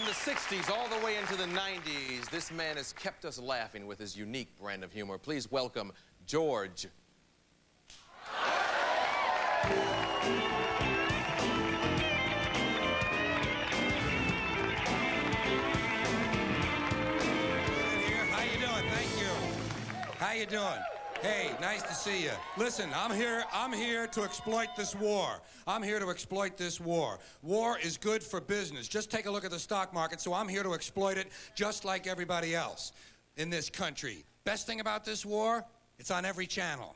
From the 60s all the way into the 90s, this man has kept us laughing with his unique brand of humor. Please welcome George. How you doing? Hey, nice to see you. Listen, I'm here to exploit this war. I'm here to exploit this war. War is good for business. Just take a look at the stock market, so I'm here to exploit it just like everybody else in this country. Best thing about this war, it's on every channel.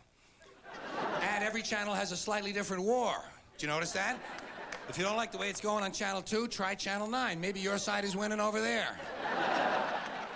And every channel has a slightly different war. Did you notice that? If you don't like the way it's going on Channel 2, try Channel 9. Maybe your side is winning over there.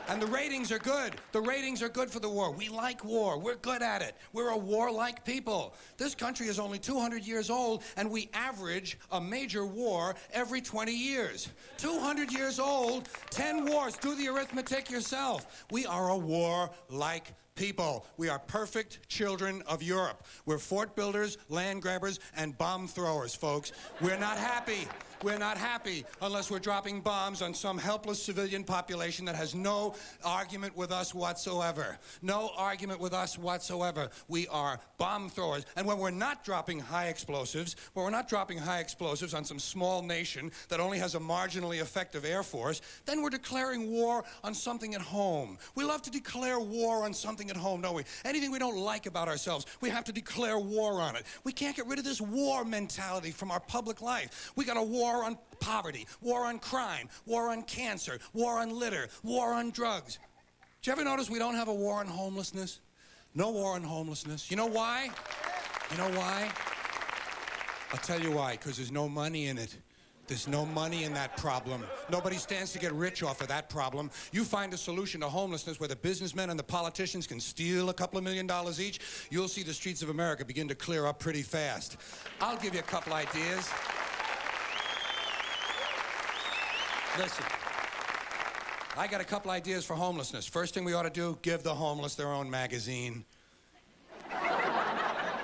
And the ratings are good. The ratings are good for the war. We like war. We're good at it. We're a warlike people. This country is only 200 years old, and we average a major war every 20 years. 200 years old, 10 wars. Do the arithmetic yourself. We are a warlike people. We are perfect children of Europe. We're fort builders, land grabbers, and bomb throwers, folks. We're not happy. We're not happy unless we're dropping bombs on some helpless civilian population that has no argument with us whatsoever. No argument with us whatsoever. We are bomb throwers. And when we're not dropping high explosives, on some small nation that only has a marginally effective air force, then we're declaring war on something at home. We love to declare war on something at home, don't we? Anything we don't like about ourselves, we have to declare war on it. We can't get rid of this war mentality from our public life. We got a war on poverty, war on crime, war on cancer, war on litter, war on drugs. Did you ever notice we don't have a war on homelessness? No war on homelessness. You know why? You know why? I'll tell you why, because there's no money in it. There's no money in that problem. Nobody stands to get rich off of that problem. You find a solution to homelessness where the businessmen and the politicians can steal a couple of $1 million each, you'll see the streets of America begin to clear up pretty fast. I'll give you a couple ideas. Listen, I got a couple ideas for homelessness. First thing we ought to do, give the homeless their own magazine.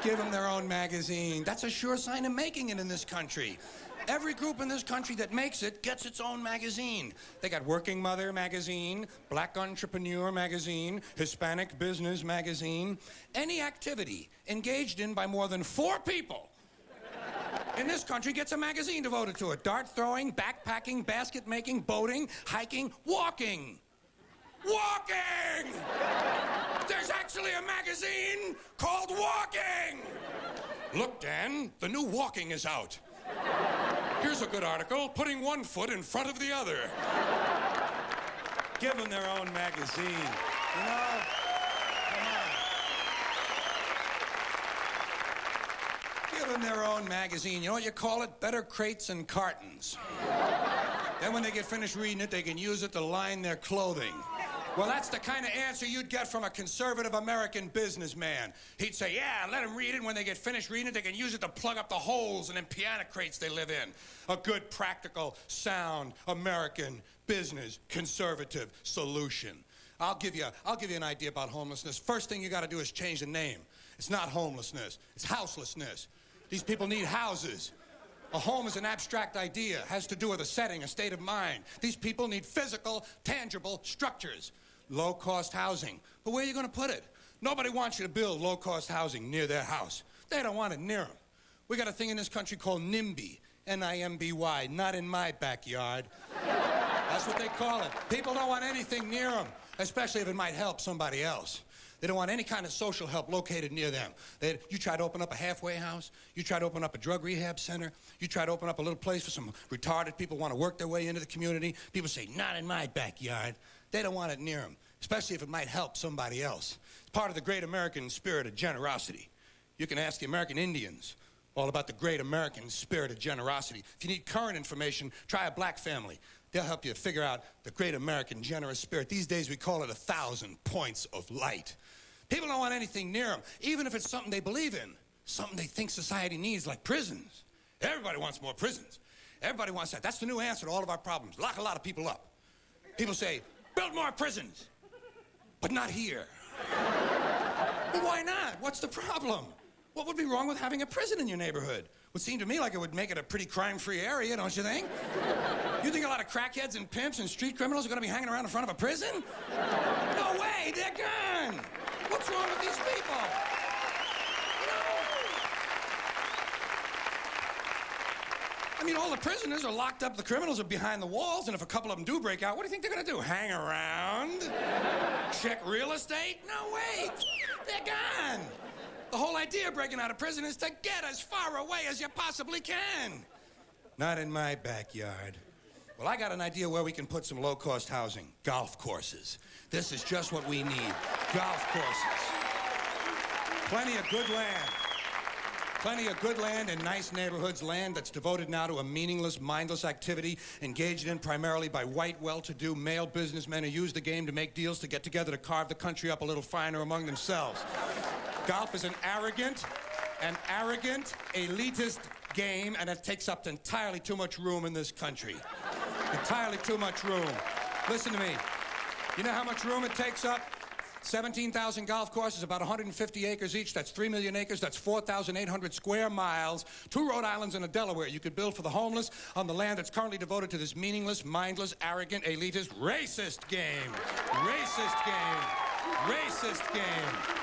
Give them their own magazine. That's a sure sign of making it in this country. Every group in this country that makes it gets its own magazine. They got Working Mother magazine, Black Entrepreneur magazine, Hispanic Business magazine. Any activity engaged in by more than 4 people in this country gets a magazine devoted to it. Dart throwing, backpacking, basket making, boating, hiking, walking. Walking! There's actually a magazine called Walking! Look, Dan, the new Walking is out. Here's a good article, putting one foot in front of the other. Give them their own magazine. You know? Come on. Give them their own magazine. You know what you call it? Better Crates and Cartons. Then when they get finished reading it, they can use it to line their clothing. Well, that's the kind of answer you'd get from a conservative American businessman. He'd say, yeah, let them read it, and when they get finished reading it, they can use it to plug up the holes in them piano crates they live in. A good, practical, sound, American business conservative solution. I'll give you an idea about homelessness. First thing you got to do is change the name. It's not homelessness. It's houselessness. These people need houses. A home is an abstract idea. It has to do with a setting, a state of mind. These people need physical, tangible structures. Low-cost housing. But where are you going to put it? Nobody wants you to build low-cost housing near their house. They don't want it near them. We got a thing in this country called NIMBY. N-I-M-B-Y. Not in my backyard. That's what they call it. People don't want anything near them, especially if it might help somebody else. They don't want any kind of social help located near them. You try to open up a halfway house. You try to open up a drug rehab center. You try to open up a little place for some retarded people who want to work their way into the community. People say, not in my backyard. They don't want it near them, especially if it might help somebody else. It's part of the great American spirit of generosity. You can ask the American Indians all about the great American spirit of generosity. If you need current information, try a black family. They'll help you figure out the great American generous spirit. These days we call it 1,000 points of light. People don't want anything near them, even if it's something they believe in, something they think society needs, like prisons. Everybody wants more prisons. Everybody wants that. That's the new answer to all of our problems. Lock a lot of people up. People say, build more prisons, but not here. Well, why not? What's the problem? What would be wrong with having a prison in your neighborhood? Would seem to me like it would make it a pretty crime-free area, don't you think? You think a lot of crackheads and pimps and street criminals are going to be hanging around in front of a prison? No way, they're gone. What's wrong with these people? I mean, all the prisoners are locked up, the criminals are behind the walls, and if a couple of them do break out, what do you think they're going to do? Hang around? Check real estate? No way. They're gone. The whole idea of breaking out of prison is to get as far away as you possibly can. Not in my backyard. Well, I got an idea where we can put some low-cost housing. Golf courses. This is just what we need. Golf courses. Plenty of good land. Plenty of good land in nice neighborhoods, land that's devoted now to a meaningless, mindless activity engaged in primarily by white, well-to-do male businessmen who use the game to make deals to get together to carve the country up a little finer among themselves. Golf is an arrogant, elitist game, and it takes up entirely too much room in this country. Entirely too much room. Listen to me. You know how much room it takes up? 17,000 golf courses, about 150 acres each. That's 3 million acres. That's 4,800 square miles. 2 Rhode Islands and a Delaware. You could build for the homeless on the land that's currently devoted to this meaningless, mindless, arrogant, elitist, racist game. Racist game. Racist game.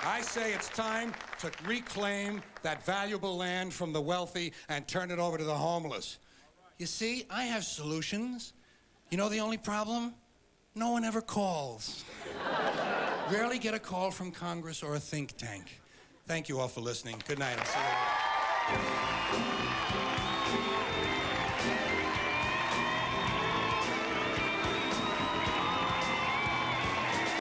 I say it's time to reclaim that valuable land from the wealthy and turn it over to the homeless. You see, I have solutions. You know the only problem? No one ever calls. Rarely get a call from Congress or a think tank. Thank you all for listening. Good night. I'll see you later.